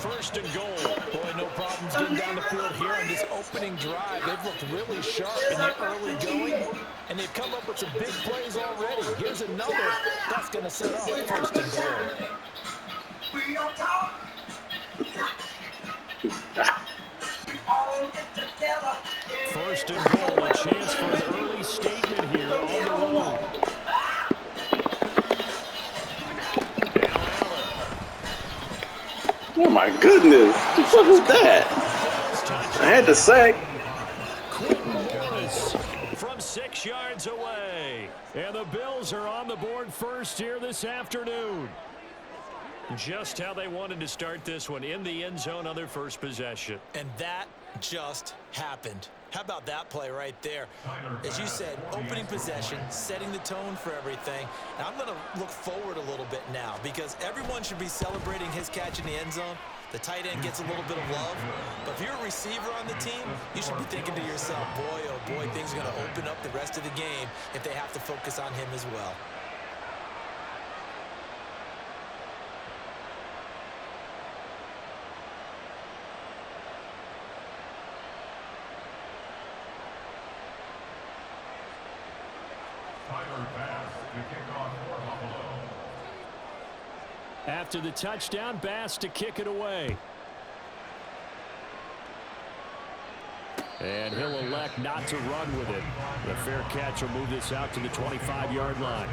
First and goal. Boy, no problems getting down the field here on this opening drive. They've looked really sharp in the early going, and they've come up with some big plays already. Here's another that's going to set off first and goal. First and goal, a chance for an early statement here on the road. Oh my goodness, what the fuck was that? I had to say. From 6 yards away. And the Bills are on the board first here this afternoon. Just how they wanted to start this one, in the end zone on their first possession. And that just happened. How about that play right there? As you said, opening possession, setting the tone for everything. And I'm going to look forward a little bit now because everyone should be celebrating his catch in the end zone. The tight end gets a little bit of love. But if you're a receiver on the team, you should be thinking to yourself, boy, oh boy, things are going to open up the rest of the game if they have to focus on him as well. After the touchdown, Bass to kick it away. And he'll elect not to run with it. The fair catch will move this out to the 25-yard line.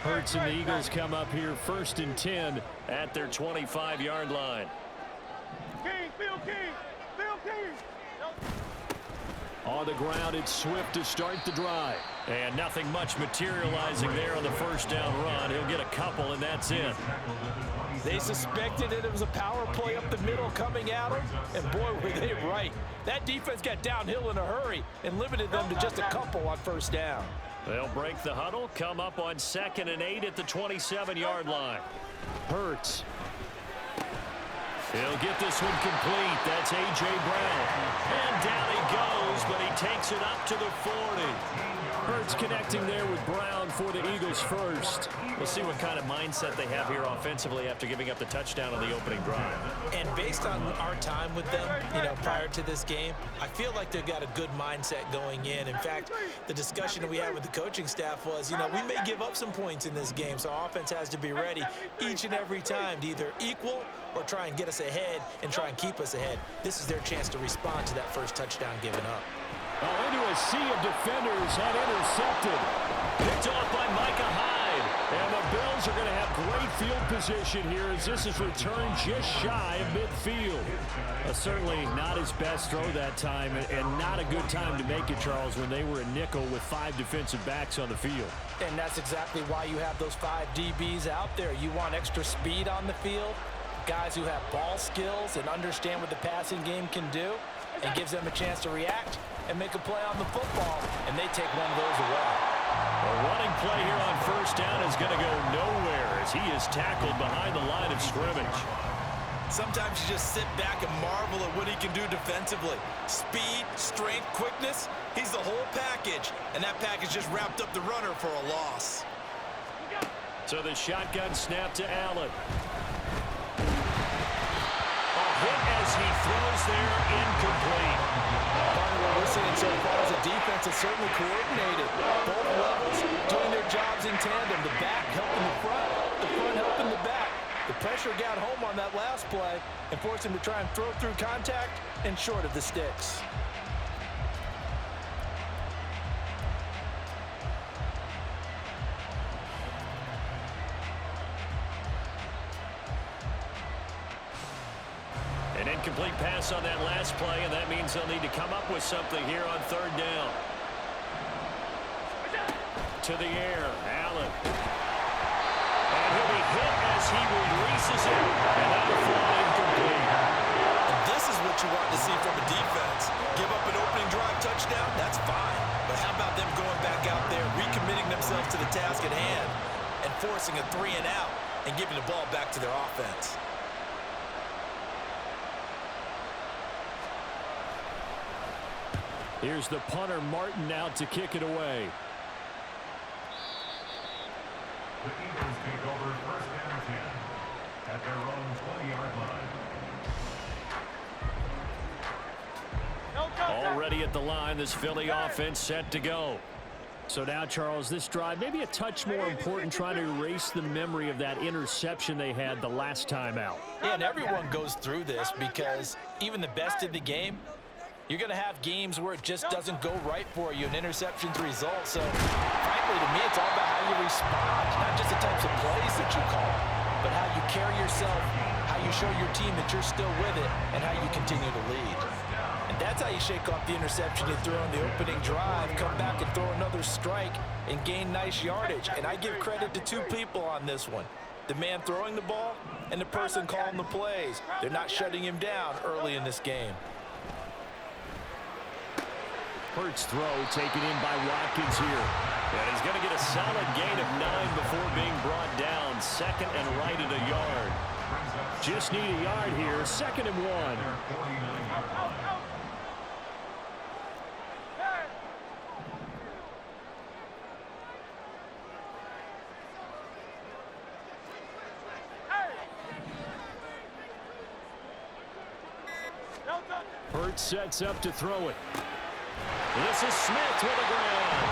Hurts and the Eagles come up here first and 10 at their 25-yard line. On the ground, it's Swift to start the drive. And nothing much materializing there on the first down run. He'll get a couple, and that's it. They suspected it was a power play up the middle coming at them, and boy, were they right. That defense got downhill in a hurry and limited them to just a couple on first down. They'll break the huddle, come up on 2nd and 8 at the 27-yard line. Hurts. He'll get this one complete. That's A.J. Brown. And down he goes, but he takes it up to the 40. Hurts connecting there with Brown for the Eagles first. We'll see what kind of mindset they have here offensively after giving up the touchdown on the opening drive. And based on our time with them, prior to this game, I feel like they've got a good mindset going in. In fact, the discussion that we had with the coaching staff was, we may give up some points in this game, so our offense has to be ready each and every time to either equal or try and get us ahead and try and keep us ahead. This is their chance to respond to that first touchdown given up. Oh, into a sea of defenders and intercepted. Picked off by Micah Hyde. And the Bills are going to have great field position here as this is returned just shy of midfield. Certainly not his best throw that time, and not a good time to make it, Charles, when they were a nickel with 5 defensive backs on the field. And that's exactly why you have those 5 DBs out there. You want extra speed on the field, guys who have ball skills and understand what the passing game can do, and gives them a chance to react and make a play on the football, and they take one of those away. A running play here on first down is going to go nowhere as he is tackled behind the line of scrimmage. Sometimes you just sit back and marvel at what he can do defensively. Speed, strength, quickness, he's the whole package, and that package just wrapped up the runner for a loss. So the shotgun snap to Allen. Hit as he throws there, incomplete. What we're seeing so far is a defense that's certainly coordinated. Both levels doing their jobs in tandem. The back helping the front helping the back. The pressure got home on that last play and forced him to try and throw through contact and short of the sticks. An incomplete pass on that last play, and that means they'll need to come up with something here on third down. To the air, Allen. And he'll be hit as he releases it, and that'll fall incomplete. And this is what you want to see from a defense. Give up an opening drive touchdown, that's fine. But how about them going back out there, recommitting themselves to the task at hand, and forcing a 3-and-out? and giving the ball back to their offense. Here's the punter, Martin, out to kick it away. The Eagles take over first and 10 at their own 20-yard line. Already at the line, this Philly offense set to go. So now, Charles, this drive maybe a touch more important, trying to erase the memory of that interception they had the last time out. Yeah, and everyone goes through this because even the best in the game, you're going to have games where it just doesn't go right for you, and interceptions result. So, frankly, to me, it's all about how you respond, not just the types of plays that you call, but how you carry yourself, how you show your team that you're still with it, and how you continue to lead. And that's how you shake off the interception you threw on the opening drive, come back and throw another strike, and gain nice yardage. And I give credit to two people on this one. The man throwing the ball and the person calling the plays. They're not shutting him down early in this game. Hurts throw taken in by Watkins here. And he's going to get a solid gain of 9 before being brought down. Second and right at a yard. Just need a yard here. 2nd and 1. Hurts sets up to throw it. This is Smith with the ground.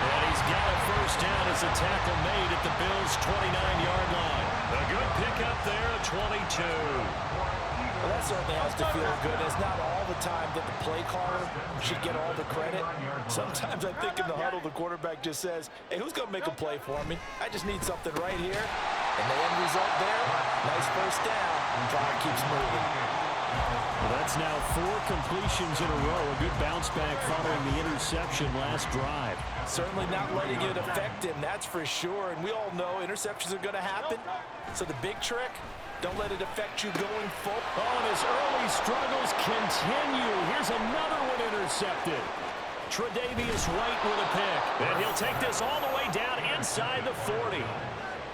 And he's got a first down as a tackle made at the Bills' 29-yard line. A good pickup there at 22. Well, that certainly has to feel good. It's not all the time that the play caller should get all the credit. Sometimes I think in the huddle, the quarterback just says, hey, who's going to make a play for me? I just need something right here. And the end result there, nice first down. And drive keeps moving. Well, that's now 4 completions in a row. A good bounce back following the interception last drive. Certainly not letting it affect him, that's for sure. And we all know interceptions are going to happen. So the big trick, don't let it affect you going forward. Oh, and his early struggles continue. Here's another one intercepted. Tre'Davious White with a pick. And he'll take this all the way down inside the 40.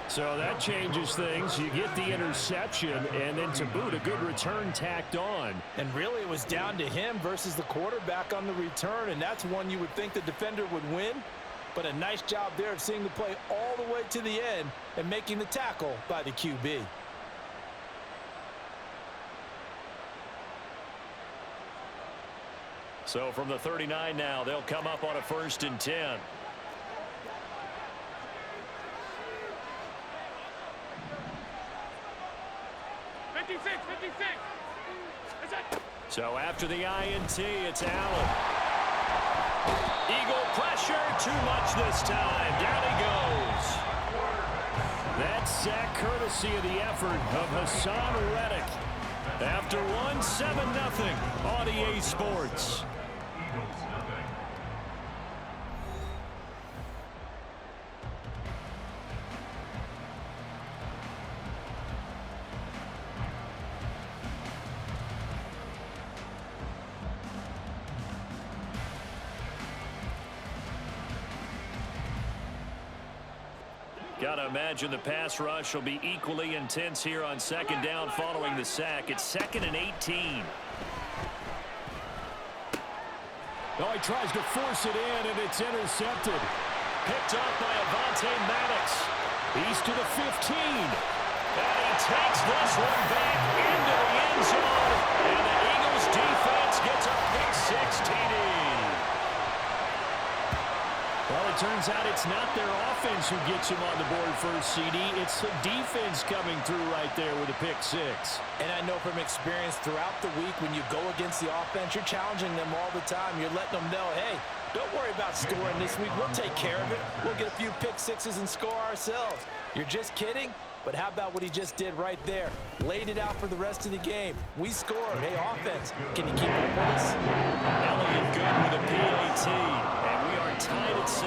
So that changes things. You get the interception, and then to boot, a good return tacked on. And really, it was down to him versus the quarterback on the return, and that's one you would think the defender would win. But a nice job there of seeing the play all the way to the end and making the tackle by the QB. So from the 39 now, they'll come up on a 1st and 10. So after the INT, it's Allen. Eagle pressure, too much this time. Down he goes. That sack courtesy of the effort of Hassan Reddick. After one, 7-0 on EA Sports. Got to imagine the pass rush will be equally intense here on 2nd down following the sack. It's 2nd and 18. Oh, he tries to force it in, and it's intercepted. Picked off by Avonte Maddox. He's to the 15. And he takes this one back into the end zone. And the Eagles defense gets a pick 6 TD. Well, it turns out it's not their offense who gets him on the board first, CD. It's the defense coming through right there with a pick 6. And I know from experience throughout the week when you go against the offense, you're challenging them all the time. You're letting them know, hey, don't worry about scoring this week. We'll take care of it. We'll get a few pick 6s and score ourselves. You're just kidding? But how about what he just did right there? Laid it out for the rest of the game. We scored. Hey, offense, can you keep up with us? Elliott good with a PAT, and we are tied at 7.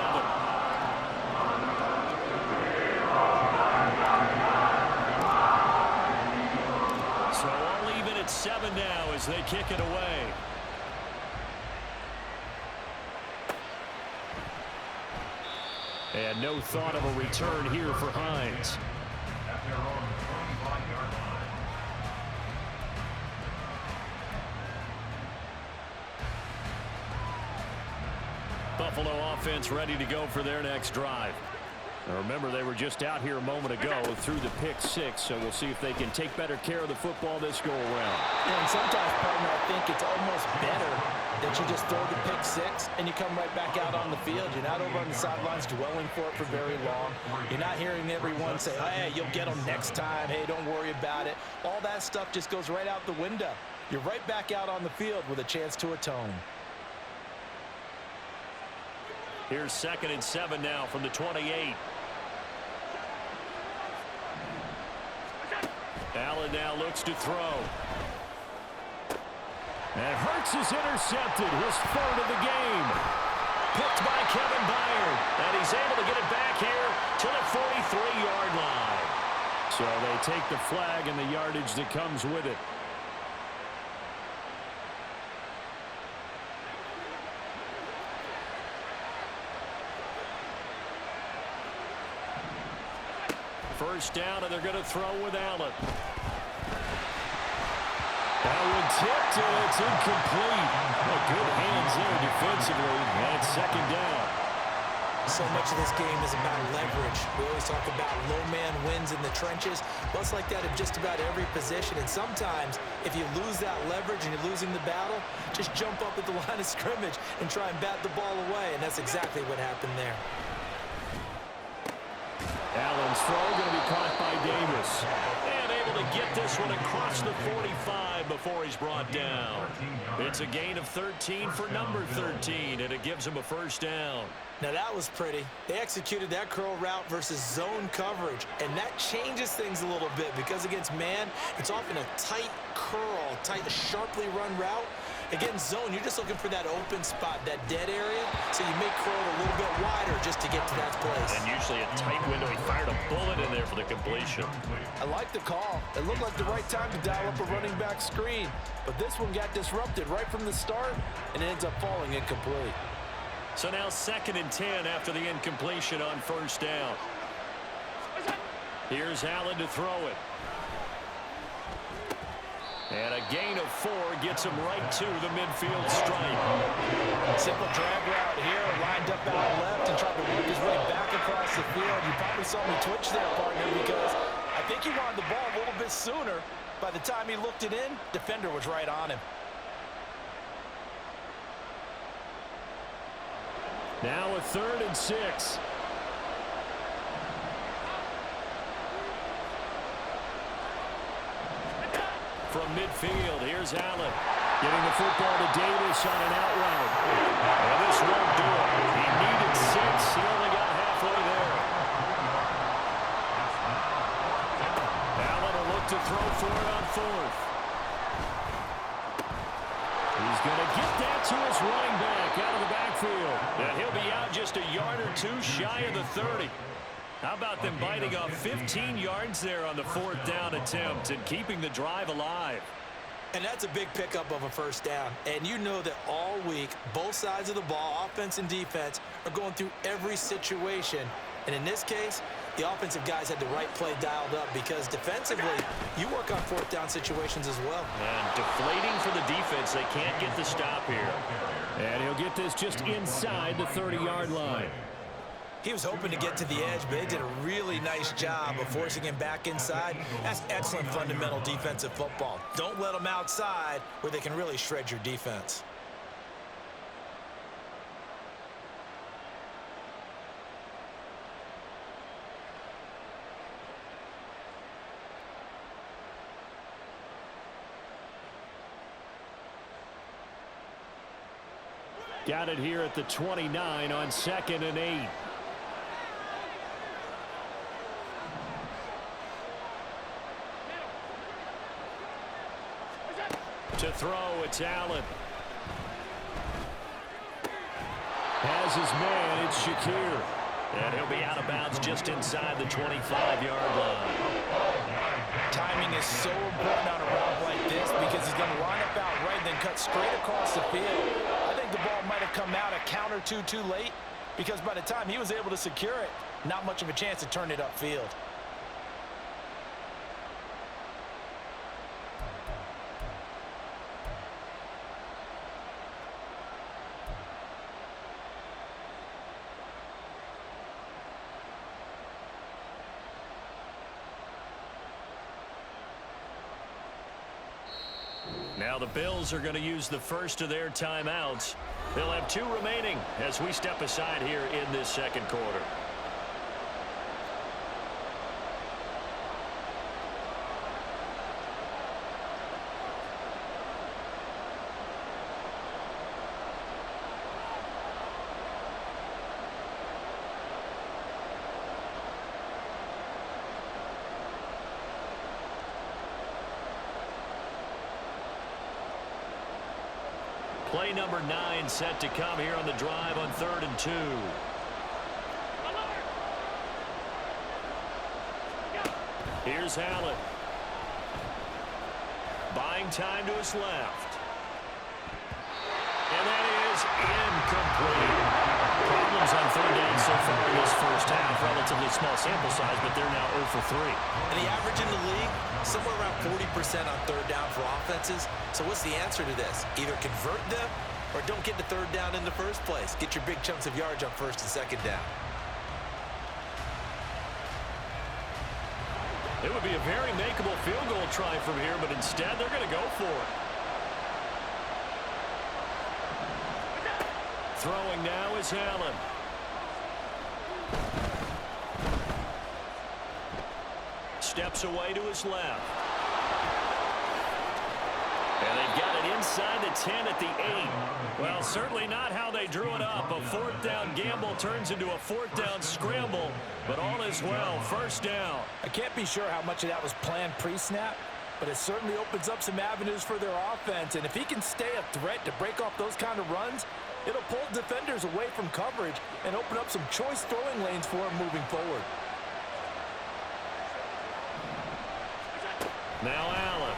So all even at 7 now as they kick it away. And no thought of a return here for Hines. At their own Buffalo offense ready to go for their next drive. Now remember, they were just out here a moment ago through the pick six, so we'll see if they can take better care of the football this go around. And sometimes, partner, I think it's almost better that you just throw the pick six and you come right back out on the field. You're not over on the sidelines dwelling for it for very long. You're not hearing everyone say, hey, you'll get them next time. Hey, don't worry about it. All that stuff just goes right out the window. You're right back out on the field with a chance to atone. Here's 2nd and 7 now from the 28. Allen now looks to throw. And Hurts is intercepted, his 3rd of the game. Picked by Kevin Byard. And he's able to get it back here to the 43-yard line. So they take the flag and the yardage that comes with it. First down, and they're going to throw with Allen. That one tipped, and it's incomplete. Well, good hands there defensively, and it's 2nd down. So much of this game is about leverage. We always talk about low man wins in the trenches. Well, it's like that in just about every position. And sometimes, if you lose that leverage and you're losing the battle, just jump up at the line of scrimmage and try and bat the ball away. And that's exactly what happened there. Allen's throw going to be caught by Davis. And able to get this one across the 45 before he's brought down. It's a gain of 13 for number 13, and it gives him a first down. Now that was pretty. They executed that curl route versus zone coverage, and that changes things a little bit because against man, it's often a tight curl, tight, sharply run route. Against zone, you're just looking for that open spot, that dead area, so you make curl a little bit wider just to get to that place. And usually a tight window. He fired a bullet in there for the completion. I like the call. It looked like the right time to dial up a running back screen, but this one got disrupted right from the start and ends up falling incomplete. So now 2nd and 10 after the incompletion on first down. Here's Allen to throw it. And a gain of 4 gets him right to the midfield stripe. Simple drag route here, lined up out left and tried to work his way back across the field. You probably saw me twitch there, partner, because I think he wanted the ball a little bit sooner. By the time he looked it in, defender was right on him. Now a 3rd and 6. From midfield, here's Allen. Getting the football to Davis on an out route. And this won't do it. He needed 6. He only got halfway there. Allen will look to throw for it on 4th. He's going to get that to his running back out of the backfield. And he'll be out just a yard or 2 shy of the 30. How about them biting off 15 yards there on the 4th down attempt and keeping the drive alive? And that's a big pickup of a first down. And you know that all week, both sides of the ball, offense and defense, are going through every situation. And in this case, the offensive guys had the right play dialed up because defensively, you work on 4th down situations as well. And deflating for the defense. They can't get the stop here. And he'll get this just inside the 30-yard line. He was hoping to get to the edge, but they did a really nice job of forcing him back inside. That's excellent fundamental defensive football. Don't let them outside where they can really shred your defense. Got it here at the 29 on 2nd and 8. To throw, it's Allen. Has his man, it's Shakir. And he'll be out of bounds just inside the 25-yard line. Timing is so important on a route like this because he's going to line up out right and then cut straight across the field. I think the ball might have come out a count or two too late because by the time he was able to secure it, not much of a chance to turn it upfield. Now the Bills are going to use the first of their timeouts. They'll have 2 remaining as we step aside here in this second quarter. Play number 9 set to come here on the drive on 3rd and 2. Here's Allen. Buying time to his left. And that is incomplete. Problems on 3rd down so far in this first half. Relatively small sample size, but they're now 0 for 3. And the average in the league, somewhere around 40% on 3rd down for offenses. So what's the answer to this? Either convert them or don't get the 3rd down in the first place. Get your big chunks of yards on 1st and 2nd down. It would be a very makeable field goal try from here, but instead they're going to go for it. Throwing now is Allen. Steps away to his left. And they've got it inside the 10 at the 8. Well, certainly not how they drew it up. A 4th down gamble turns into a 4th down scramble, but all is well. 1st down. I can't be sure how much of that was planned pre-snap, but it certainly opens up some avenues for their offense. And if he can stay a threat to break off those kind of runs, it'll pull defenders away from coverage and open up some choice throwing lanes for him moving forward. Now Allen.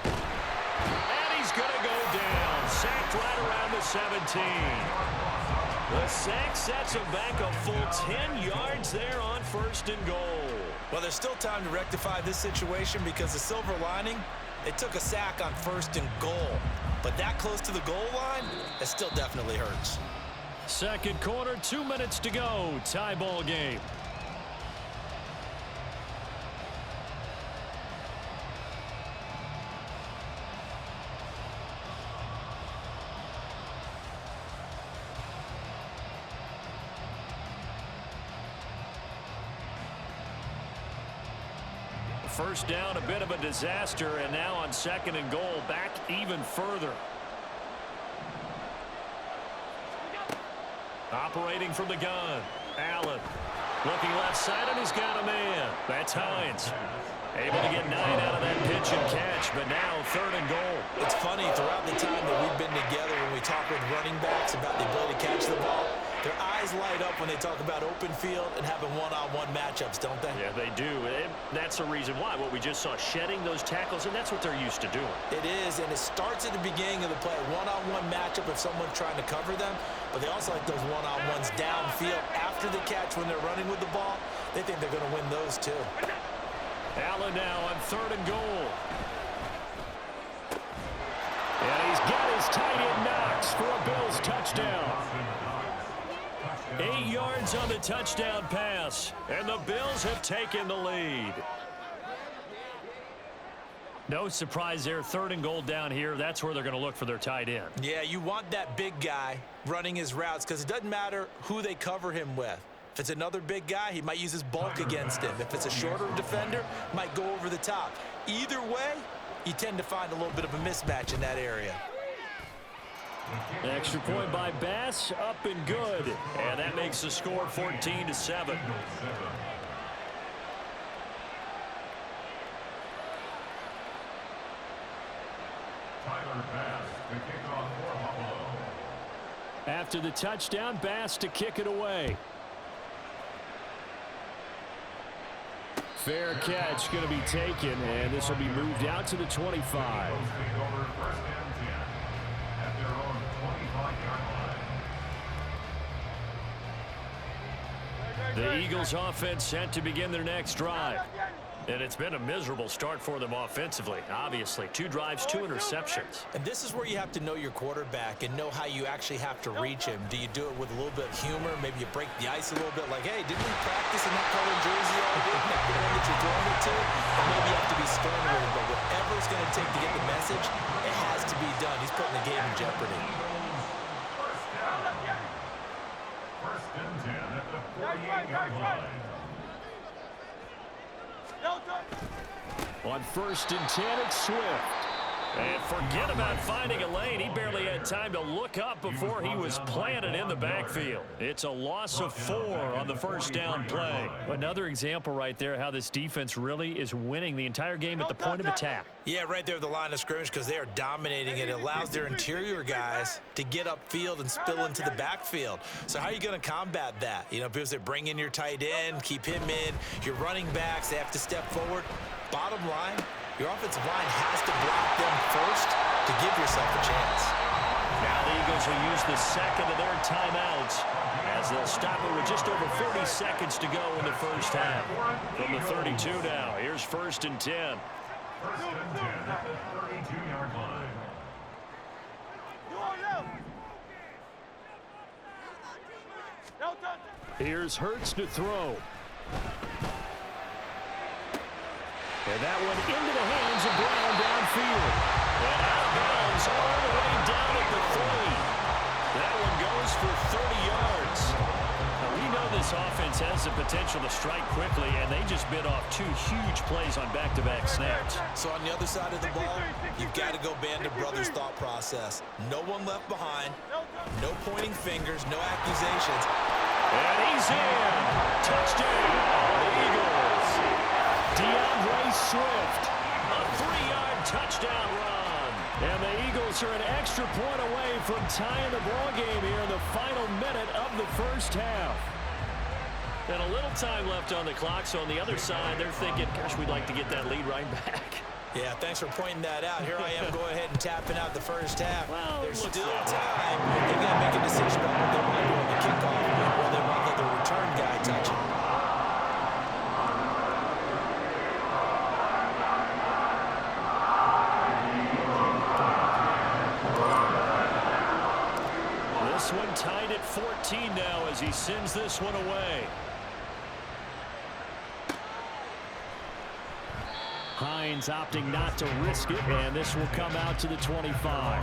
And he's going to go down. Sacked right around the 17. The sack sets him back a full 10 yards there on 1st and goal. Well, there's still time to rectify this situation because the silver lining, they took a sack on 1st and goal. But that close to the goal line, it still definitely hurts. Second quarter, 2 minutes to go. Tie ball game. First down, a bit of a disaster, and now on 2nd and goal, back even further. Operating from the gun, Allen. Looking left side, and he's got a man. That's Hines. Able to get 9 out of that pitch and catch, but now 3rd and goal. It's funny, throughout the time that we've been together, when we talk with running backs about the ability to catch the ball, their eyes light up when they talk about open field and having one-on-one matchups, don't they? Yeah, they do. And that's the reason why. What we just saw, shedding those tackles, and that's what they're used to doing. It is, and it starts at the beginning of the play. One-on-one matchup if someone's trying to cover them, but they also like those one-on-ones downfield after the catch when they're running with the ball. They think they're going to win those too. Allen now on 3rd and goal. And he's got his tight end Knox for a Bills touchdown. 8 yards on the touchdown pass, and the Bills have taken the lead. No surprise there, 3rd and goal down here. That's where they're going to look for their tight end. Yeah, you want that big guy running his routes because it doesn't matter who they cover him with. If it's another big guy, he might use his bulk against him. If it's a shorter defender, might go over the top. Either way, you tend to find a little bit of a mismatch in that area. Extra point by Bass, up and good. And that makes the score 14-7. After the touchdown, Bass to kick it away. Fair catch going to be taken, and this will be moved out to the 25. The Eagles offense set to begin their next drive. And it's been a miserable start for them offensively, obviously. 2 drives, 2 interceptions. And this is where you have to know your quarterback and know how you actually have to reach him. Do you do it with a little bit of humor? Maybe you break the ice a little bit like, hey, didn't we practice in that colored jersey all week? The one that you're throwing it to? And maybe you have to be stern with him. But whatever it's going to take to get the message, it has to be done. He's putting the game in jeopardy. First and 10 at the 48-yard line. On first and 10, it's Swift. And forget about finding a lane. He barely had time to look up before he was planted in the backfield. It's a loss of 4 on the first down play. Another example right there how this defense really is winning the entire game at the point of attack. Yeah, right there at the line of scrimmage because they are dominating it. It allows their interior guys to get upfield and spill into the backfield. So how are you going to combat that? You know, people say bring in your tight end, keep him in. Your running backs, they have to step forward. Bottom line, your offensive line has to block them first to give yourself a chance. Now the Eagles will use the second of their timeouts as they'll stop it with just over 40 seconds to go in the first half. From the 32 now, here's first and 10. First and 10 at the 32-yard line. Here's Hurts to throw. And that one into the hands of Brown downfield. And out of bounds all the way down at the 3. That one goes for 30 yards. Now, we know this offense has the potential to strike quickly, and they just bit off 2 huge plays on back-to-back snaps. So on the other side of the ball, you've got to go Band of Brothers thought process. No one left behind, no pointing fingers, no accusations. And he's in. Touchdown, the Eagles. DeAndre Swift, a 3-yard touchdown run. And the Eagles are an extra point away from tying the ball game here in the final minute of the first half. And a little time left on the clock, so on the other side, they're thinking, gosh, we'd like to get that lead right back. Yeah, thanks for pointing that out. Here I am, go ahead and tapping out the first half. Well, there's still time. They've got to make a decision about what they want to do on the kickoff or they want to let the return guy touch it. This one tied at 14 now as he sends this one away. Hines opting not to risk it, and this will come out to the 25.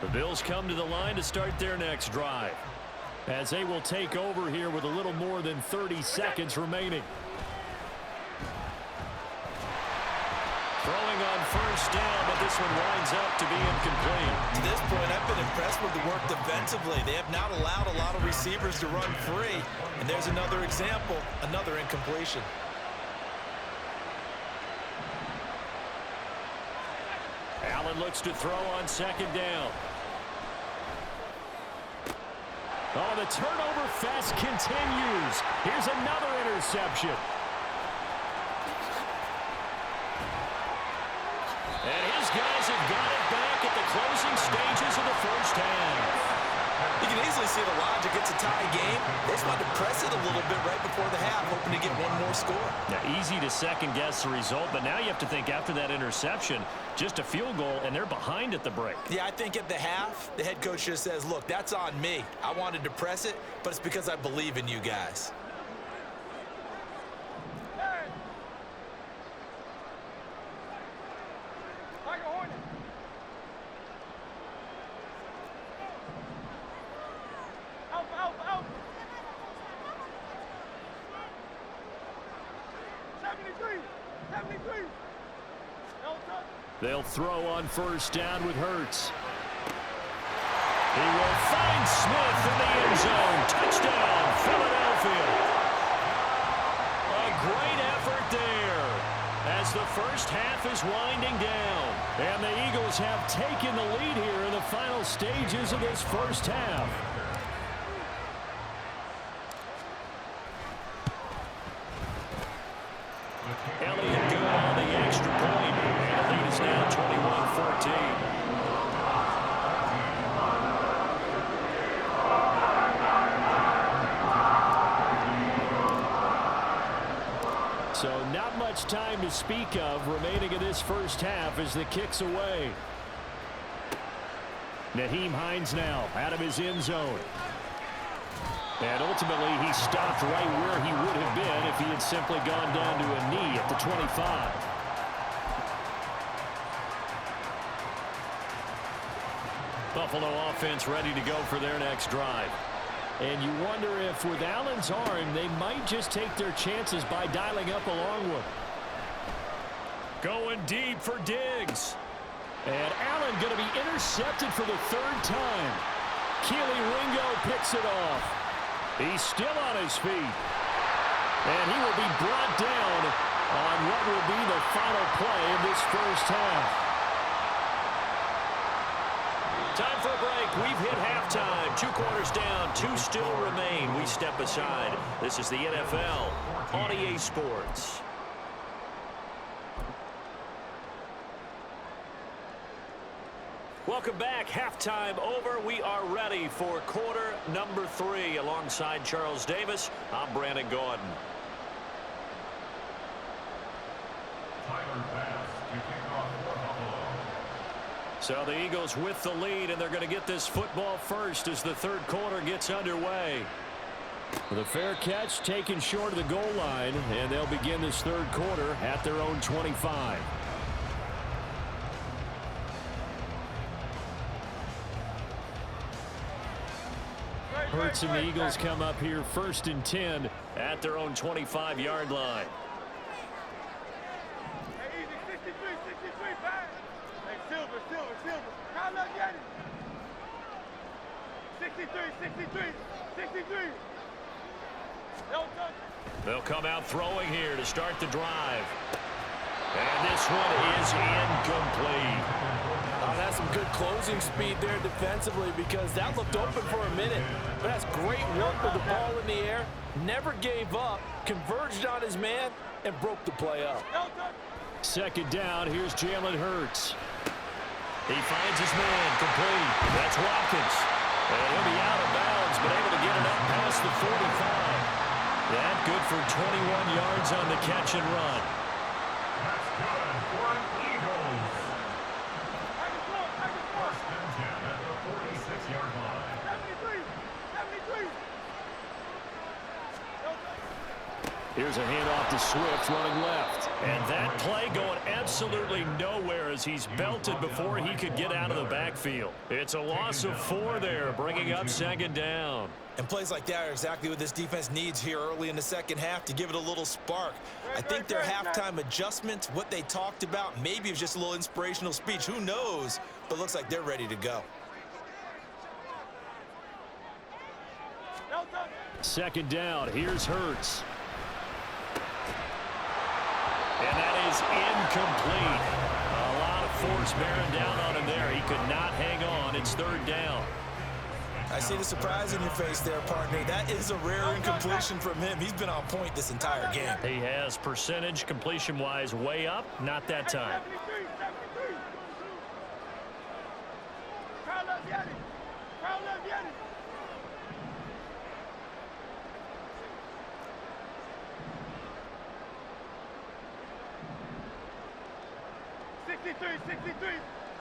The Bills come to the line to start their next drive, as they will take over here with a little more than 30 seconds remaining. Throwing on first down, but this one winds up to be incomplete. To this point, I've been impressed with the work defensively. They have not allowed a lot of receivers to run free. And there's another example, another incompletion. Allen looks to throw on second down. Oh, the turnover fest continues. Here's another interception. And his guys have got it back at the closing stages of the first half. You can easily see the logic. It's a tie game. They just wanted to press it a little bit right before the half, hoping to get one more score. Now, easy to second-guess the result, but now you have to think after that interception, just a field goal, and they're behind at the break. Yeah, I think at the half, the head coach just says, look, that's on me. I wanted to press it, but it's because I believe in you guys. They'll throw on first down with Hurts. He will find Smith in the end zone. Touchdown, Philadelphia. A great effort there as the first half is winding down. And the Eagles have taken the lead here in the final stages of this first half. Elliott good on the extra point. And the lead is now 21-14. So not much time to speak of remaining in this first half as the kick's away. Naheem Hines now out of his end zone. And ultimately, he stopped right where he would have been if he had simply gone down to a knee at the 25. Buffalo offense ready to go for their next drive. And you wonder if with Allen's arm, they might just take their chances by dialing up a long one. Going deep for Diggs. And Allen going to be intercepted for the third time. Keely Ringo picks it off. He's still on his feet. And he will be brought down on what will be the final play of this first half. Time for a break. We've hit halftime. 2 quarters down. 2 still remain. We step aside. This is the NFL on EA Sports. Welcome back. Halftime over. We are ready for quarter number 3. Alongside Charles Davis, I'm Brandon Gordon. Tyler Bass to kick off for Buffalo. So the Eagles with the lead, and they're going to get this football first as the third quarter gets underway. With a fair catch taken short of the goal line, and they'll begin this third quarter at their own 25. Hurts and the Eagles come up here 1st and 10 at their own 25-yard line. Hey, easy, 63, 63, back. Hey, Silver. Kyle, let's get it. 63. They'll come out throwing here to start the drive. And this one is incomplete. That's some good closing speed there defensively because that looked open for a minute. But that's great work with the ball in the air. Never gave up, converged on his man, and broke the play up. Second down, here's Jalen Hurts. He finds his man, complete. That's Watkins. And he'll be out of bounds, but able to get it up past the 45. That good for 21 yards on the catch and run. That's good for an Eagles. First and 10 at the 46-yard line. 73. Here's a handoff to Swift running left. And that play going absolutely nowhere as he's belted before he could get out of the backfield. It's a loss of 4 there, bringing up second down. And plays like that are exactly what this defense needs here early in the second half to give it a little spark. I think their halftime adjustments, what they talked about, maybe it was just a little inspirational speech. Who knows? But looks like they're ready to go. Second down, here's Hurts. And that is incomplete. A lot of force bearing down on him there. He could not hang on. It's third down. I see the surprise in your face there, partner. That is a rare incompletion from him. He's been on point this entire game. He has percentage completion-wise way up. Not that time.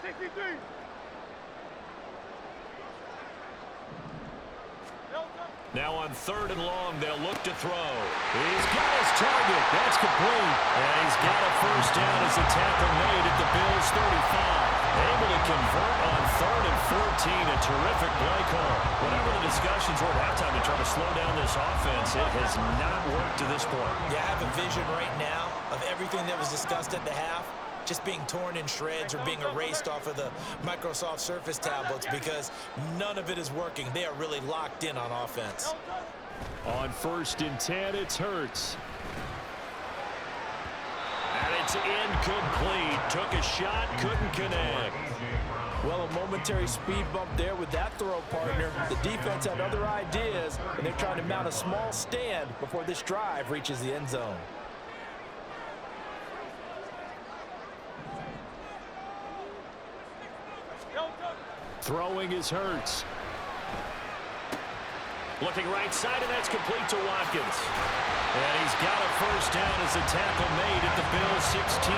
63. Now on third and long, they'll look to throw. He's got his target. That's complete. And he's got a first down as the tackle made at the Bills' 35. Able to convert on third and 14. A terrific play call. Whatever the discussions were at halftime to try to slow down this offense, it has not worked to this point. Yeah, I have a vision right now of everything that was discussed at the half just being torn in shreds or being erased off of the Microsoft Surface tablets because none of it is working. They are really locked in on offense. On first and 10, it's Hurts. And it's incomplete. Took a shot, couldn't connect. Well, a momentary speed bump there with that throw, partner. The defense had other ideas, and they're trying to mount a small stand before this drive reaches the end zone. Throwing is Hurts. Looking right side, and that's complete to Watkins. And he's got a first down as a tackle made at the Bills' 16.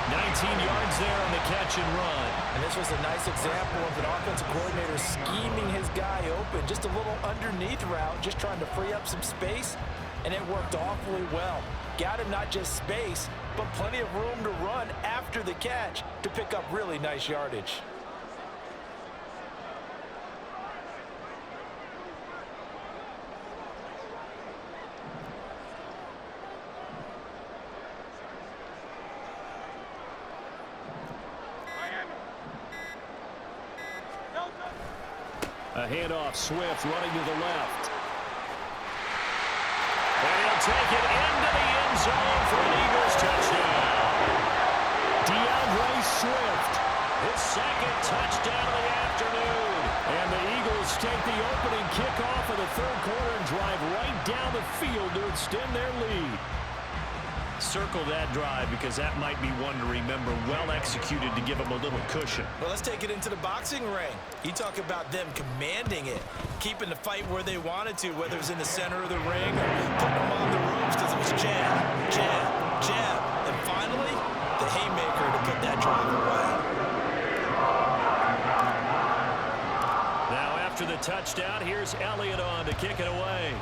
19 yards there on the catch catch and run. And this was a nice example of an offensive coordinator scheming his guy open. Just a little underneath route, just trying to free up some space, and it worked awfully well. Got him not just space, but plenty of room to run after the catch to pick up really nice yardage. A handoff, Swift running to the left. And he'll take it into the end zone for an Eagles touchdown. Swift, his second touchdown of the afternoon. And the Eagles take the opening kickoff of the third quarter and drive right down the field to extend their lead. Circle that drive because that might be one to remember. Well executed to give them a little cushion. Well, let's take it into the boxing ring. You talk about them commanding it, keeping the fight where they wanted to, whether it was in the center of the ring or putting them on the ropes because it was jab, jab, jab. And finally, the haymaker to put that drive away. Now after the touchdown, here's Elliott on to kick it away.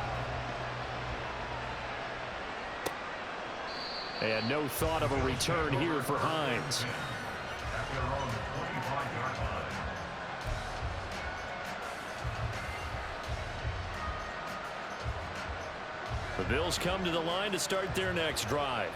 And no thought of a return here for Hines. The Bills come to the line to start their next drive.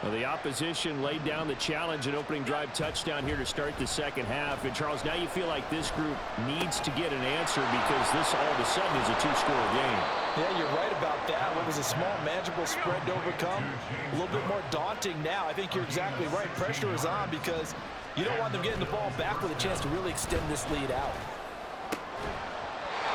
Well, the opposition laid down the challenge and opening drive touchdown here to start the second half. And, Charles, now you feel like this group needs to get an answer because this all of a sudden is a two-score game. Yeah, you're right about that. What was a small, manageable spread to overcome, a little bit more daunting now. I think you're exactly right. Pressure is on because you don't want them getting the ball back with a chance to really extend this lead out.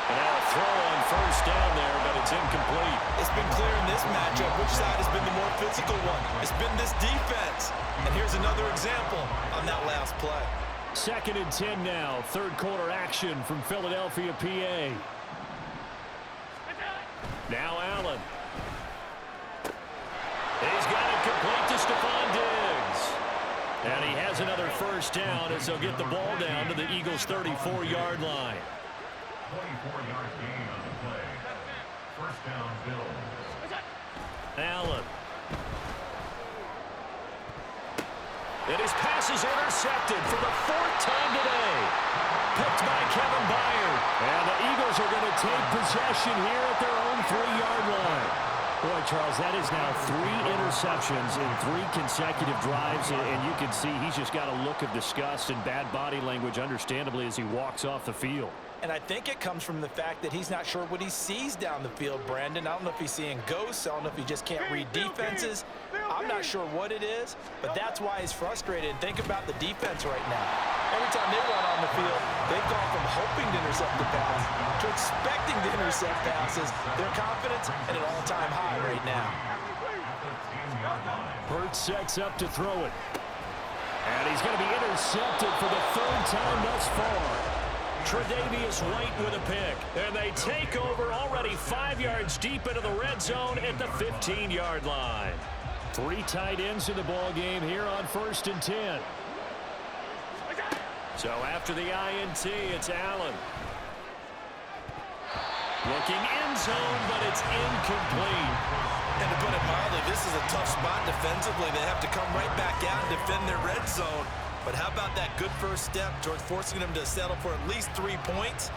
And now a throw on first down there, but it's incomplete. It's been clear in this matchup which side has been the more physical one. It's been this defense. And here's another example on that last play. 2nd and 10 now. Third quarter action from Philadelphia, PA. Now Allen. He's got it complete to Stephon Diggs. And he has another first down as they'll get the ball down to the Eagles' 34-yard line. 24-yard gain on the play. First down, Bills. Allen. And his pass is intercepted for the 4th time today. Picked by Kevin Byard. And the Eagles are going to take possession here at their own 3-yard line. Boy, Charles, that is now 3 interceptions in 3 consecutive drives, and you can see he's just got a look of disgust and bad body language, understandably, as he walks off the field. And I think it comes from the fact that he's not sure what he sees down the field, Brandon. I don't know if he's seeing ghosts. I don't know if he just can't read defenses. I'm not sure what it is, but that's why he's frustrated. Think about the defense right now. Every time they run on the field, they've gone from hoping to intercept the pass to expecting to intercept passes. Their confidence at an all-time high right now. Burt sets up to throw it. And he's going to be intercepted for the 3rd time thus far. Tre'Davious White with a pick. And they take over already 5 yards deep into the red zone at the 15-yard line. 3 tight ends in the ball game here on 1st and 10. So after the INT, it's Allen. Looking end zone, but it's incomplete. And to put it mildly, this is a tough spot defensively. They have to come right back out and defend their red zone. But how about that good first step towards forcing them to settle for at least 3 points?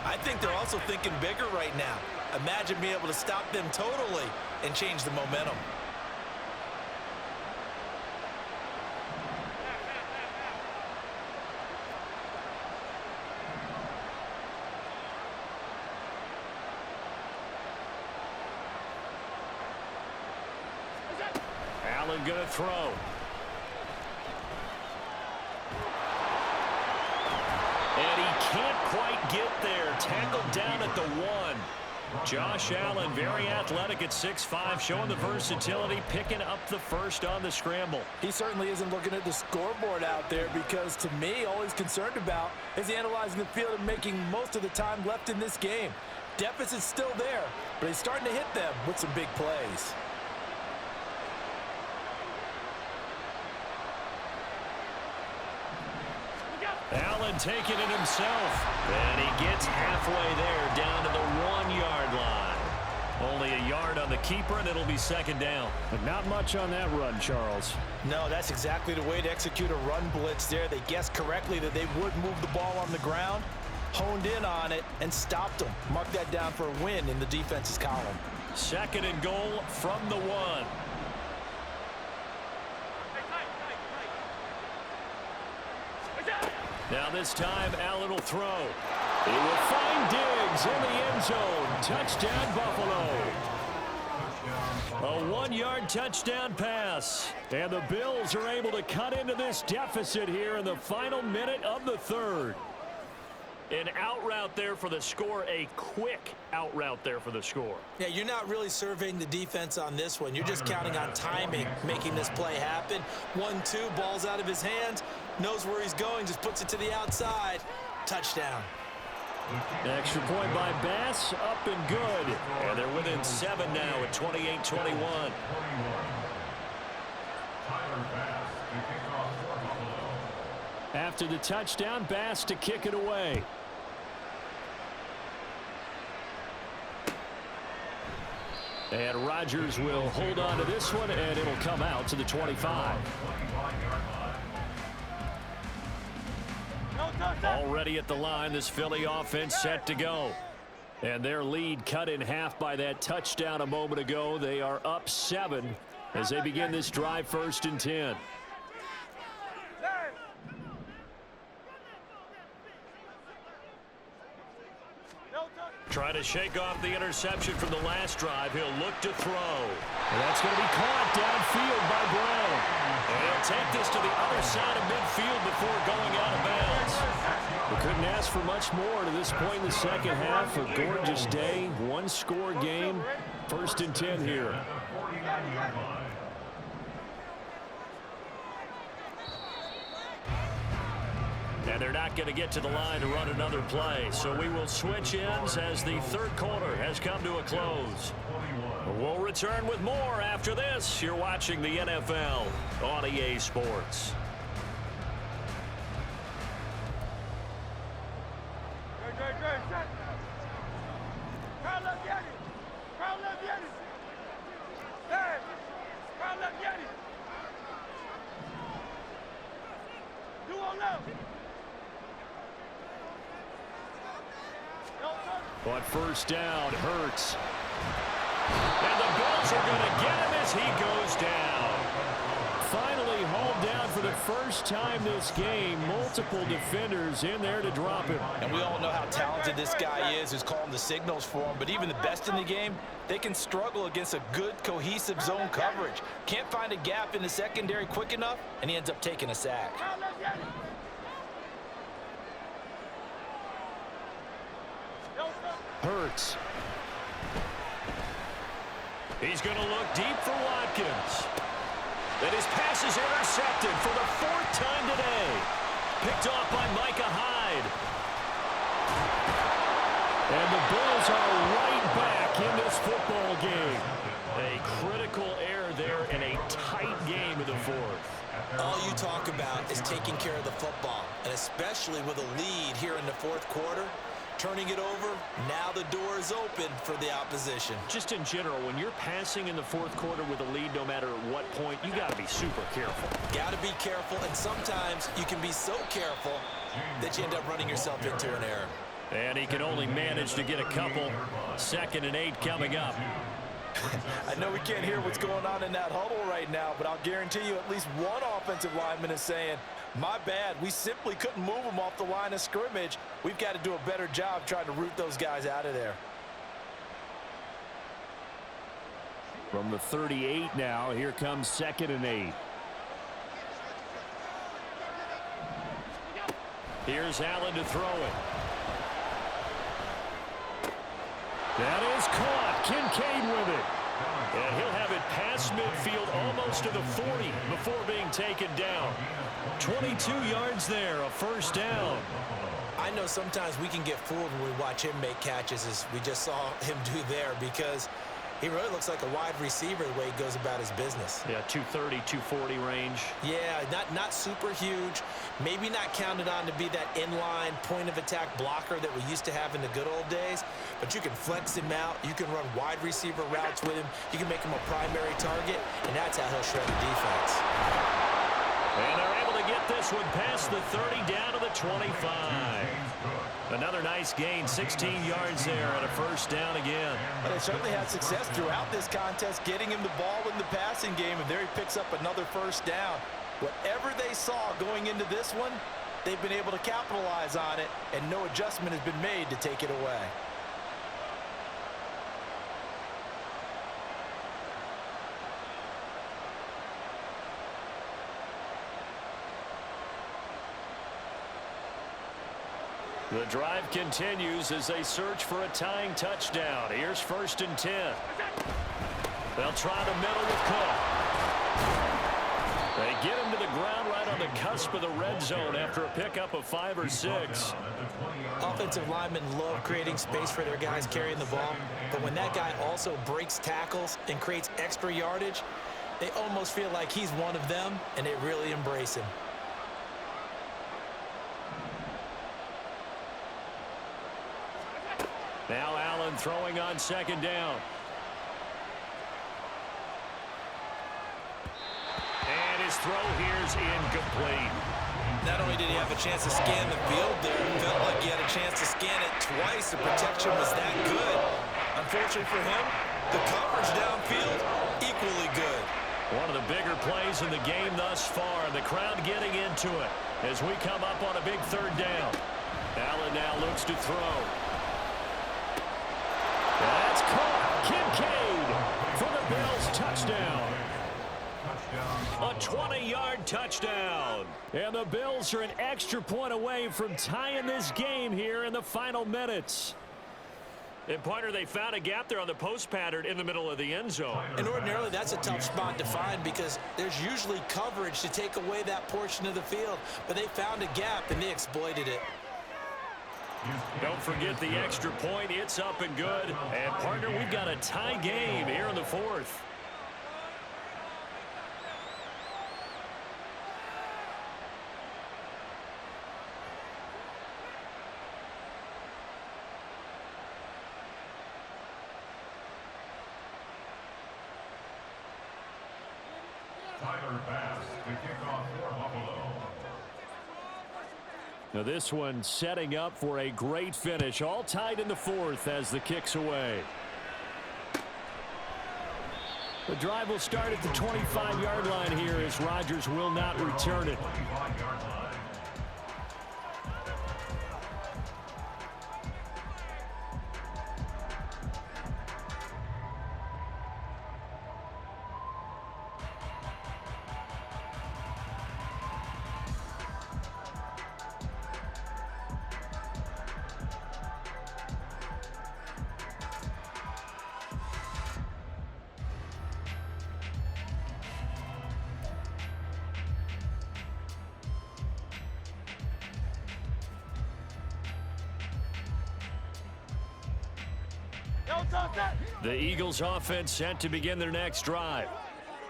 I think they're also thinking bigger right now. Imagine being able to stop them totally and change the momentum. Allen going to throw. And he can't quite get there. Tackled down at the 1. Josh Allen, very athletic at 6'5", showing the versatility, picking up the first on the scramble. He certainly isn't looking at the scoreboard out there because, to me, all he's concerned about is analyzing the field and making most of the time left in this game. Deficit's still there, but he's starting to hit them with some big plays. Allen taking it himself. And he gets halfway there down to the 1-yard line. Only a yard on the keeper, and it'll be second down. But not much on that run, Charles. No, that's exactly the way to execute a run blitz there. They guessed correctly that they would move the ball on the ground, honed in on it, and stopped them. Mark that down for a win in the defense's column. Second and goal from the 1. Now this time, Allen will throw. He will find Diggs in the end zone. Touchdown, Buffalo. A 1-yard touchdown pass. And the Bills are able to cut into this deficit here in the final minute of the third. An out route there for the score, a quick out route there for the score. Yeah, you're not really surveying the defense on this one. You're just counting on timing, making this play happen. 1-2, ball's out of his hands, knows where he's going, just puts it to the outside. Touchdown. Extra point by Bass, up and good. And they're within 7 now at 28-21. After the touchdown, Bass to kick it away. And Rodgers will hold on to this one, and it'll come out to the 25. Already at the line, this Philly offense set to go. And their lead cut in half by that touchdown a moment ago. They are up 7 as they begin this drive, 1st and 10. Trying to shake off the interception from the last drive. He'll look to throw. And that's going to be caught downfield by Brown. And he'll take this to the other side of midfield before going out of bounds. We couldn't ask for much more to this point in the second half. A gorgeous day, 1-score game, 1st and 10 here. And they're not going to get to the line to run another play. So we will switch ends as the third quarter has come to a close. We'll return with more after this. You're watching the NFL on EA Sports. But first down, Hurts. And the Bills are going to get him as he goes down. Finally hauled down for the first time this game. Multiple defenders in there to drop him. And we all know how talented this guy is who's calling the signals for him. But even the best in the game, they can struggle against a good, cohesive zone coverage. Can't find a gap in the secondary quick enough, and he ends up taking a sack. Hurts. He's going to look deep for Watkins. And his pass is intercepted for the 4th time today. Picked off by Micah Hyde. And the Bills are right back in this football game. A critical error there in a tight game in the 4th. All you talk about is taking care of the football, and especially with a lead here in the 4th quarter. Turning it over, now the door is open for the opposition. Just in general, when you're passing in the 4th quarter with a lead, no matter at what point, you got to be super careful. Got to be careful, and sometimes you can be so careful that you end up running yourself into an error. And he can only manage to get a couple. 2nd and 8 coming up. I know we can't hear what's going on in that huddle right now, but I'll guarantee you at least one offensive lineman is saying, my bad, we simply couldn't move them off the line of scrimmage. We've got to do a better job trying to root those guys out of there. From the 38 now, here comes 2nd and 8. Here's Allen to throw it. That is caught. Kincaid with it. And he'll have it past midfield almost to the 40 before being taken down. 22 yards there, a 1st down. I know sometimes we can get fooled when we watch him make catches, as we just saw him do there, because He really looks like a wide receiver the way he goes about his business. Yeah, 230, 240 range. Yeah, not super huge. Maybe not counted on to be that inline point-of-attack blocker that we used to have in the good old days. But you can flex him out. You can run wide receiver routes with him. You can make him a primary target, and that's how he'll shred the defense. And they're able to get this one past the 30 down to the 25. Another nice gain, 16 yards there and a first down again. But they certainly had success throughout this contest, getting him the ball in the passing game, and there he picks up another first down. Whatever they saw going into this one, they've been able to capitalize on it, and no adjustment has been made to take it away. The drive continues as they search for a tying touchdown. Here's 1st and 10. They'll try the middle with Cook. They get him to the ground right on the cusp of the red zone after a pickup of 5 or 6. Offensive linemen love creating space for their guys carrying the ball, but when that guy also breaks tackles and creates extra yardage, they almost feel like he's one of them, and they really embrace him. Now Allen throwing on 2nd down. And his throw here's incomplete. Not only did he have a chance to scan the field there, it felt like he had a chance to scan it twice. The protection was that good. Unfortunately for him, the coverage downfield, equally good. One of the bigger plays in the game thus far. The crowd getting into it as we come up on a big 3rd down. Allen now looks to throw. That's caught. Kincaid for the Bills touchdown. A 20-yard touchdown. And the Bills are an extra point away from tying this game here in the final minutes. And, partner, they found a gap there on the post pattern in the middle of the end zone. And ordinarily, that's a tough spot to find because there's usually coverage to take away that portion of the field. But they found a gap, and they exploited it. Don't forget the extra point. It's up and good. And, partner, we've got a tie game here in the 4th. Now this one setting up for a great finish. All tied in the 4th as the kick's away. The drive will start at the 25-yard line here as Rodgers will not return it. The Eagles offense set to begin their next drive.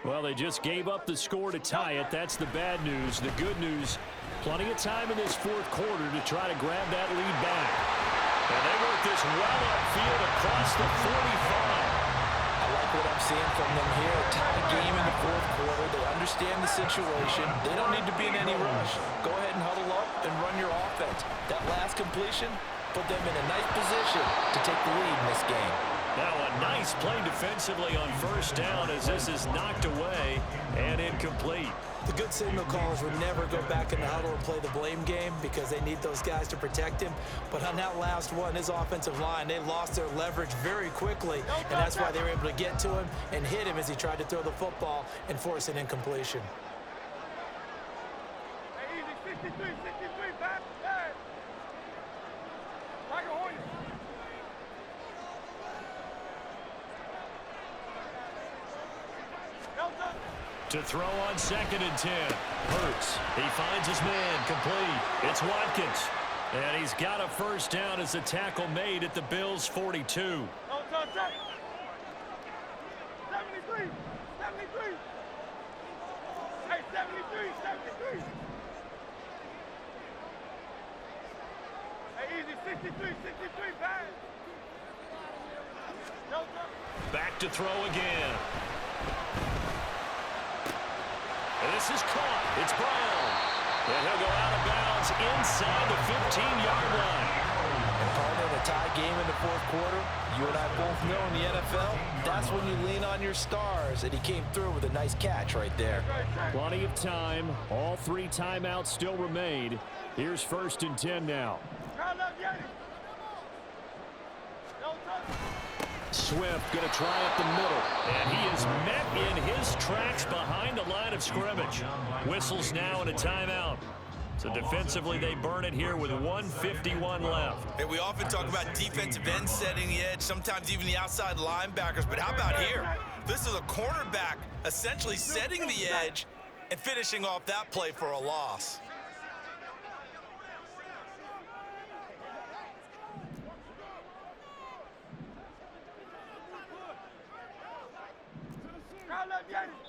Well, they just gave up the score to tie it. That's the bad news. The good news, plenty of time in this 4th quarter to try to grab that lead back. And they work this well upfield across the 45. I like what I'm seeing from them here. A tie game in the 4th quarter. They understand the situation. They don't need to be in any rush. Go ahead and huddle up and run your offense. That last completion put them in a nice position to take the lead in this game. Now a nice play defensively on 1st down as this is knocked away and incomplete. The good signal callers would never go back in the huddle and play the blame game because they need those guys to protect him. But on that last one, his offensive line, they lost their leverage very quickly, and that's why they were able to get to him and hit him as he tried to throw the football and force an incompletion. Hey, easy, 63, back. Hey. Tiger Hornet. To throw on 2nd and 10. Hurts. He finds his man. Complete. It's Watkins. And he's got a first down as a tackle made at the Bills' 42. 63. Hey, easy, 63, 63, back. No trouble. Back to throw again. And this is caught. It's Brown. And he'll go out of bounds inside the 15-yard line. And partner, in a tie game in the fourth quarter, you and I both know in the NFL, that's when you lean on your stars, and he came through with a nice catch right there. Plenty of time. All 3 timeouts still remain. Here's 1st and 10 now. Swift going to try up the middle, and he is met in his tracks behind the line of scrimmage. Whistles now and a timeout. So defensively, they burn it here with 1:51 left. Hey, we often talk about defensive ends setting the edge, sometimes even the outside linebackers, but how about here? This is a cornerback essentially setting the edge and finishing off that play for a loss.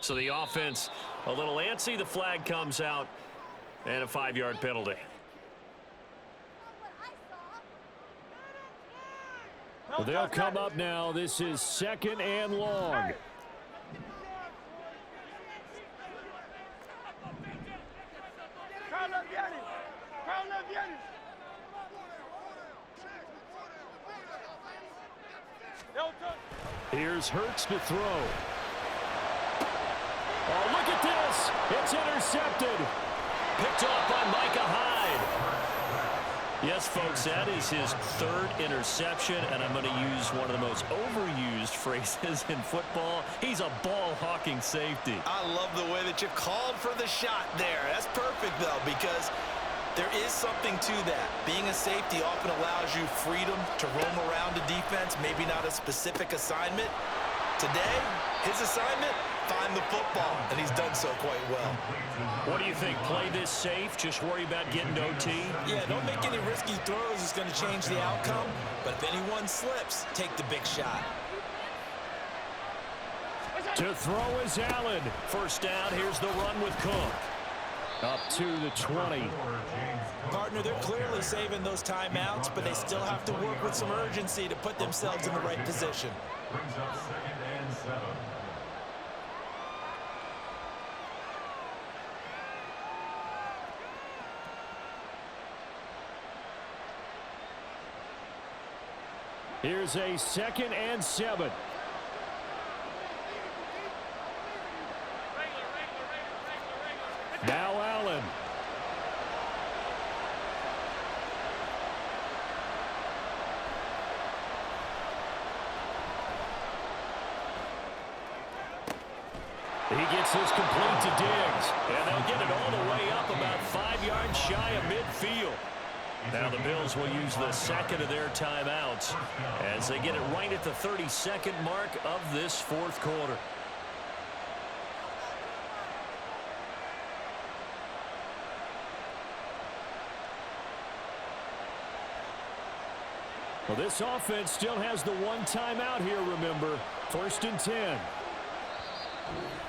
So the offense a little antsy. The flag comes out, and a 5-yard penalty. Well, they'll come up now. This is 2nd and long. Here's Hurts to throw. Oh, look at this. It's intercepted. Picked off by Micah Hyde. Yes, folks, that is his 3rd interception, and I'm going to use one of the most overused phrases in football. He's a ball-hawking safety. I love the way that you called for the shot there. That's perfect, though, because there is something to that. Being a safety often allows you freedom to roam around the defense, maybe not a specific assignment. Today, his assignment, find the football, and he's done so quite well. What do you think? Play this safe? Just worry about getting to OT? Yeah, don't make any risky throws. It's going to change the outcome. But if anyone slips, take the big shot. To throw is Allen. 1st down. Here's the run with Cook. Up to the 20. Partner, they're clearly saving those timeouts, but they still have to work with some urgency to put themselves in the right position. Brings up 2nd and 7. Here's a 2nd and 7. Now Allen. He gets this complete to Diggs, and they'll get it all the way up about 5 yards shy of midfield. Now the Bills will use the 2nd of their timeouts as they get it right at the 32nd mark of this 4th quarter. Well, this offense still has the 1 timeout here, remember. 1st and 10.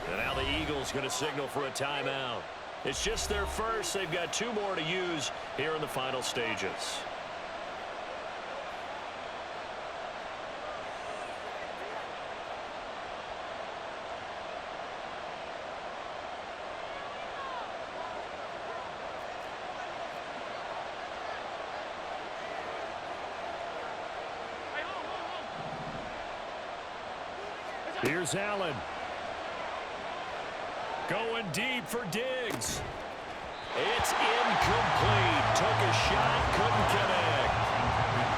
And now the Eagles going to signal for a timeout. It's just their first. They've got 2 more to use here in the final stages. Here's Allen. Going deep for Diggs. It's incomplete. Took a shot, couldn't connect.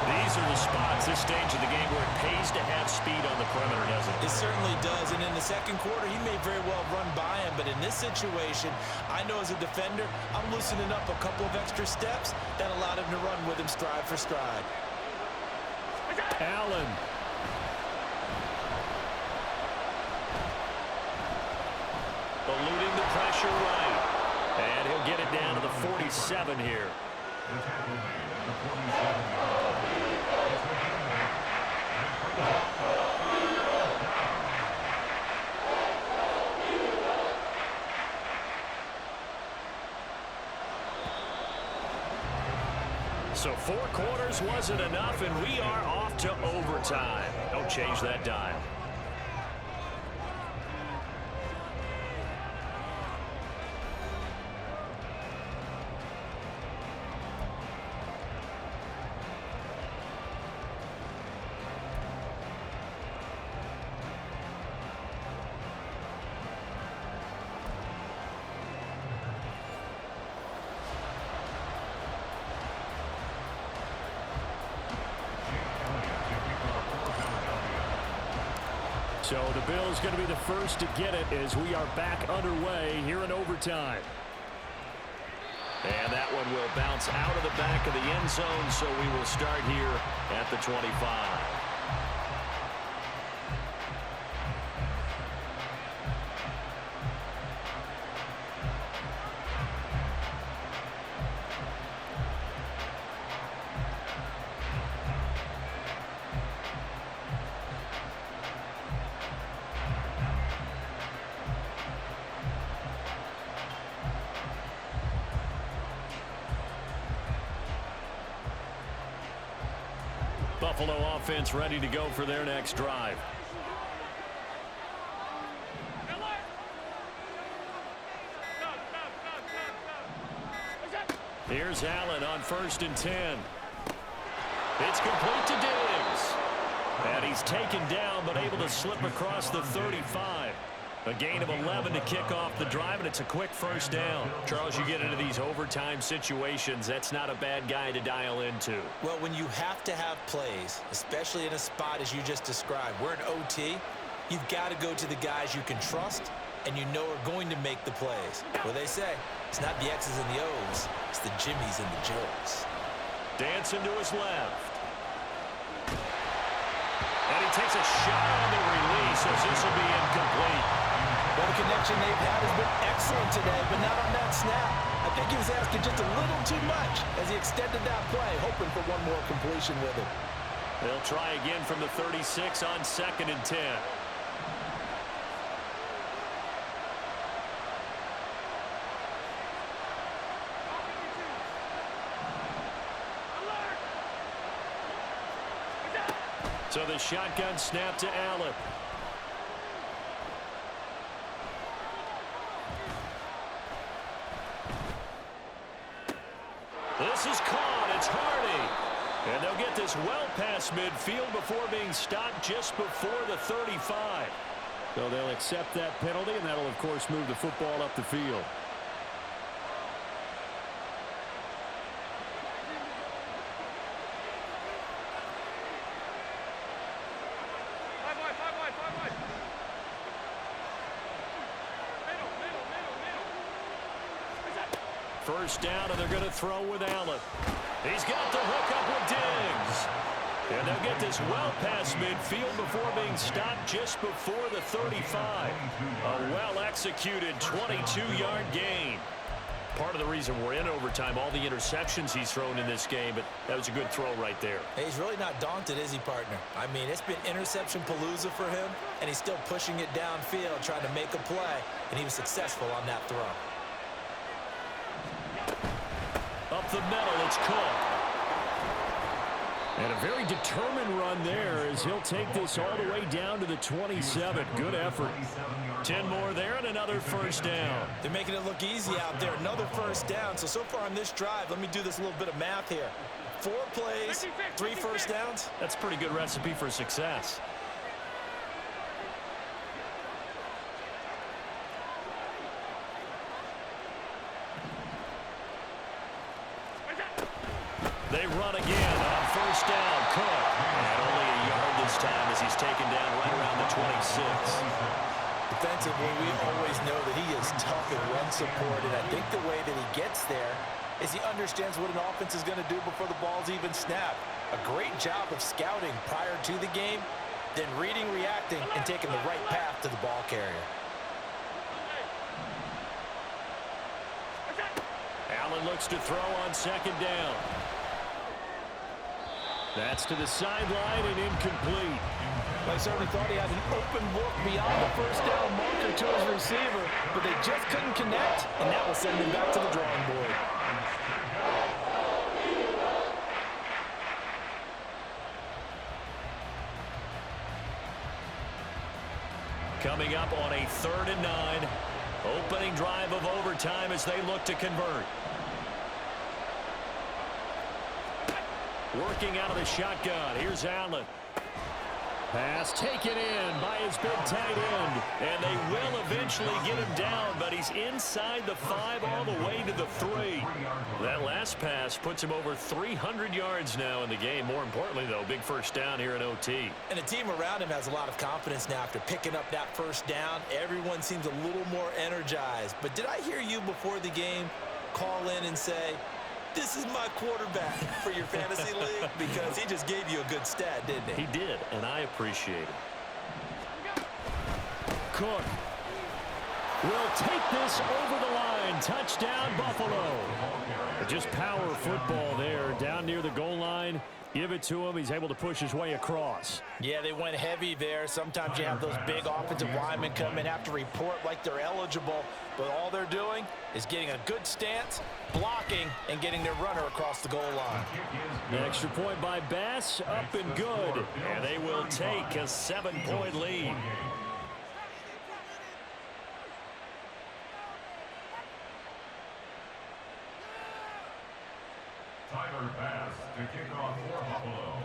These are the spots, this stage of the game, where it pays to have speed on the perimeter, doesn't it? It certainly does, and in the 2nd quarter, he may very well run by him, but in this situation, I know as a defender, I'm loosening up a couple of extra steps that allowed him to run with him stride for stride. Allen. Eluding the pressure right. And he'll get it down to the 47 here. So 4 quarters wasn't enough, and we are off to overtime. Don't change that dial. So the Bills going to be the first to get it as we are back underway here in overtime. And that one will bounce out of the back of the end zone, so we will start here at the 25. Buffalo offense ready to go for their next drive. Here's Allen on 1st and 10. It's complete to Diggs. And he's taken down but able to slip across the 35. A gain of 11 to kick off the drive, and it's a quick first down. Charles, you get into these overtime situations, that's not a bad guy to dial into. Well, when you have to have plays, especially in a spot as you just described, we're in OT, you've got to go to the guys you can trust and you know are going to make the plays. Well, they say it's not the X's and the O's, it's the Jimmies and the Joes. Dancing to his left. And he takes a shot on the release as this will be incomplete. Well, the connection they've had has been excellent today, but not on that snap. I think he was asking just a little too much as he extended that play, hoping for one more completion with it. They'll try again from the 36 on 2nd and 10. So the shotgun snap to Allen. This is caught. It's Hardy. And they'll get this well past midfield before being stopped just before the 35. So they'll accept that penalty, and that'll, of course, move the football up the field. First down, and they're going to throw with Allen. He's got the hook up with Diggs. And they'll get this well past midfield before being stopped just before the 35. A well-executed 22-yard gain. Part of the reason we're in overtime, all the interceptions he's thrown in this game, but that was a good throw right there. Hey, he's really not daunted, is he, partner? I mean, it's been interception palooza for him, and he's still pushing it downfield, trying to make a play, and he was successful on that throw. Up the middle, it's Cook. And a very determined run there as he'll take this all the way down to the 27. Good effort. 10 more there and another first down. They're making it look easy out there. Another first down. So far on this drive, let me do this little bit of math here. 4 plays, 3 first downs. That's a pretty good recipe for success. They run again on first down. Cook. And only a yard this time as he's taken down right around the 26. Defensively, we always know that he is tough in run support, and I think the way that he gets there is he understands what an offense is going to do before the ball's even snapped. A great job of scouting prior to the game, then reading, reacting, and taking the right path to the ball carrier. Allen looks to throw on second down. That's to the sideline and incomplete. I certainly thought he had an open look beyond the first down marker to his receiver, but they just couldn't connect, and that will send him back to the drawing board. Coming up on a 3rd and 9. Opening drive of overtime as they look to convert. Working out of the shotgun. Here's Allen. Pass taken in by his big tight end. And they will eventually get him down, but he's inside the 5 all the way to the 3. That last pass puts him over 300 yards now in the game. More importantly, though, big first down here in OT. And the team around him has a lot of confidence now after picking up that first down. Everyone seems a little more energized. But did I hear you before the game call in and say, this is my quarterback for your fantasy league? Because he just gave you a good stat, didn't he? He did, and I appreciate it. Cook will take this over the line. Touchdown, Buffalo. Just power football there down near the goal line. Give it to him. He's able to push his way across. Yeah, they went heavy there. Sometimes you have those big offensive linemen come in, have to report like they're eligible, but all they're doing is getting a good stance, blocking, and getting their runner across the goal line. The extra point by Bass, up and good. And they will take a 7-point lead. Tyler Bass to kick off for Buffalo.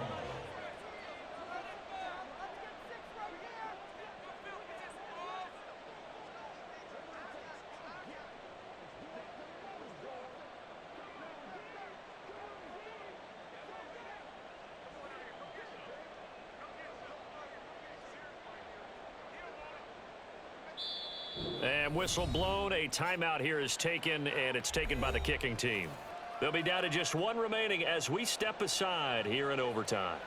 And whistle blown. A timeout here is taken, and it's taken by the kicking team. They'll be down to just 1 remaining as we step aside here in overtime.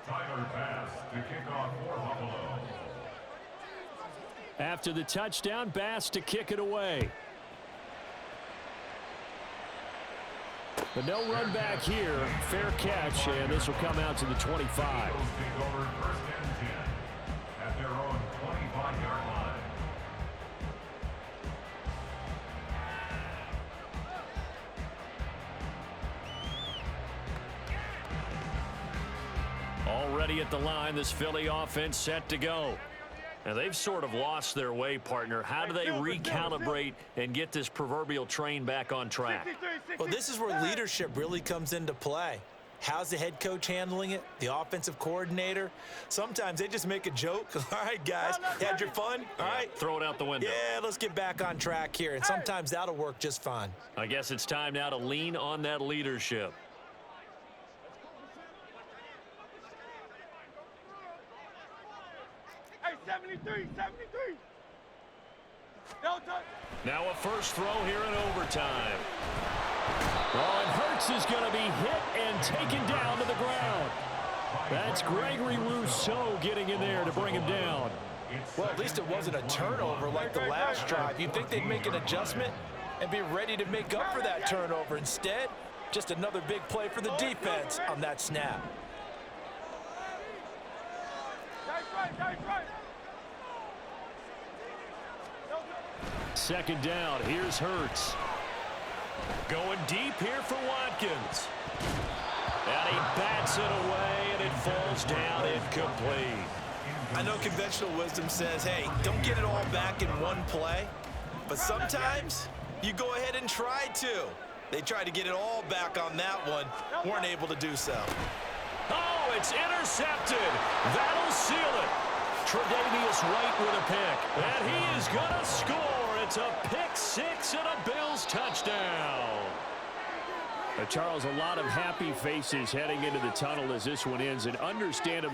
Tyler Bass to kick off for Buffalo. After the touchdown, Bass to kick it away. But no run back here. Fair catch, and this will come out to the 25. Eagles take over 1st and 10 at their own 25-yard line. Already at the line, this Philly offense set to go. Now, they've sort of lost their way, partner. How do they recalibrate and get this proverbial train back on track? Well, this is where leadership really comes into play. How's the head coach handling it? The offensive coordinator? Sometimes they just make a joke. All right, guys, had your fun? All right. Throw it out the window. Yeah, let's get back on track here. And sometimes that'll work just fine. I guess it's time now to lean on that leadership. Hey, 73, 73. Don't touch. Now a first throw here in overtime. Oh, and Hurts is going to be hit and taken down to the ground. That's Gregory Rousseau getting in there to bring him down. Well, at least it wasn't a turnover like the last drive. You'd think they'd make an adjustment and be ready to make up for that turnover. Instead, just another big play for the defense on that snap. That's right, that's right. Second down, here's Hurts. Going deep here for Watkins. And he bats it away, and it falls down incomplete. I know conventional wisdom says, hey, don't get it all back in one play. But sometimes you go ahead and try to. They tried to get it all back on that one. Weren't able to do so. Oh, it's intercepted. That'll seal it. Tre'Davious White with a pick. And he is going to score. It's a pick six and a Bills touchdown. Charles, a lot of happy faces heading into the tunnel as this one ends, and understandably